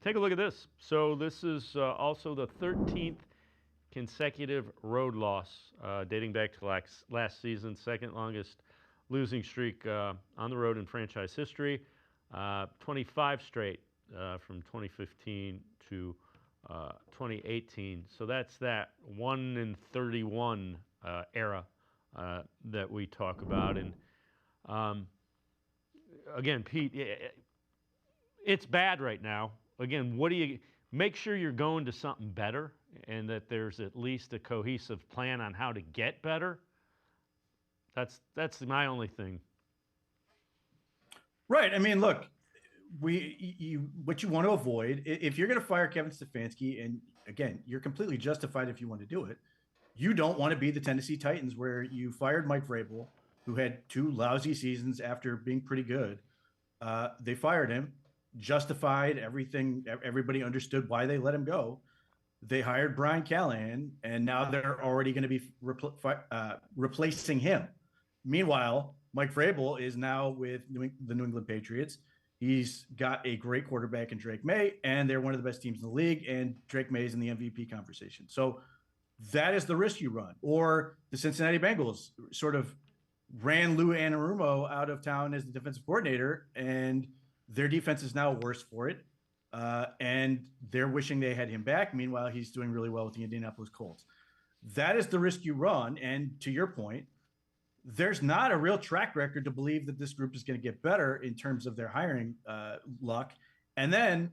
Take a look at this. So this is also the 13th consecutive road loss dating back to last season, second longest losing streak on the road in franchise history. 25 straight from 2015 to 2018. So that's that 1 in 31 era that we talk about. And um, again, Pete, it's bad right now. Again, what do you make sure you're going to something better and that there's at least a cohesive plan on how to get better? That's my only thing. Right. I mean, look, what you want to avoid if you're going to fire Kevin Stefanski, and again, you're completely justified if you want to do it. You don't want to be the Tennessee Titans where you fired Mike Vrabel, who had two lousy seasons after being pretty good. They fired him, justified everything. Everybody understood why they let him go. They hired Brian Callahan, and now they're already going to be replacing him. Meanwhile, Mike Vrabel is now with the New England Patriots. He's got a great quarterback in Drake May, and they're one of the best teams in the league, and Drake May is in the MVP conversation. So that is the risk you run. Or the Cincinnati Bengals sort of ran Lou Anarumo out of town as the defensive coordinator, and their defense is now worse for it. And they're wishing they had him back. Meanwhile, he's doing really well with the Indianapolis Colts. That is the risk you run. And to your point, there's not a real track record to believe that this group is going to get better in terms of their hiring luck. And then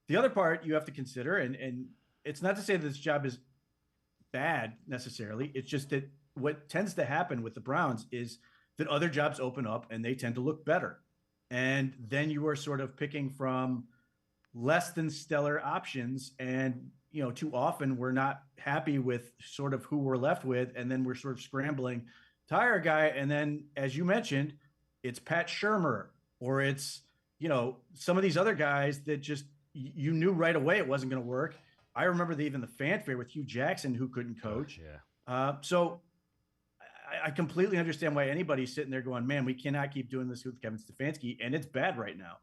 the other part you have to consider, and it's not to say that this job is bad necessarily. It's just that what tends to happen with the Browns is that other jobs open up and they tend to look better. And then you are sort of picking from less than stellar options. And, too often we're not happy with sort of who we're left with. And then we're sort of scrambling to hire a guy. And then, as you mentioned, it's Pat Shurmur, or it's, some of these other guys that just, you knew right away it wasn't going to work. I remember even the fanfare with Hugh Jackson, who couldn't coach. Oh, yeah. So I completely understand why anybody's sitting there going, man, we cannot keep doing this with Kevin Stefanski. And it's bad right now.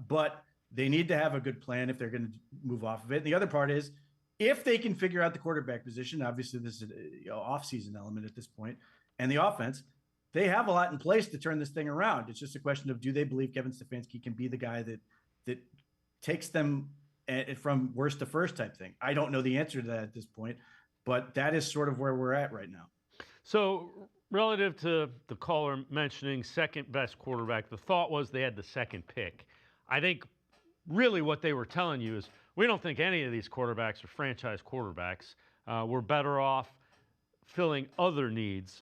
But they need to have a good plan if they're going to move off of it. And the other part is, if they can figure out the quarterback position, obviously this is an off-season element at this point, and the offense, they have a lot in place to turn this thing around. It's just a question of, do they believe Kevin Stefanski can be the guy that takes them from worst to first type thing? I don't know the answer to that at this point, but that is sort of where we're at right now. So relative to the caller mentioning second best quarterback, the thought was they had the second pick. I think really what they were telling you is, we don't think any of these quarterbacks are franchise quarterbacks. We're better off filling other needs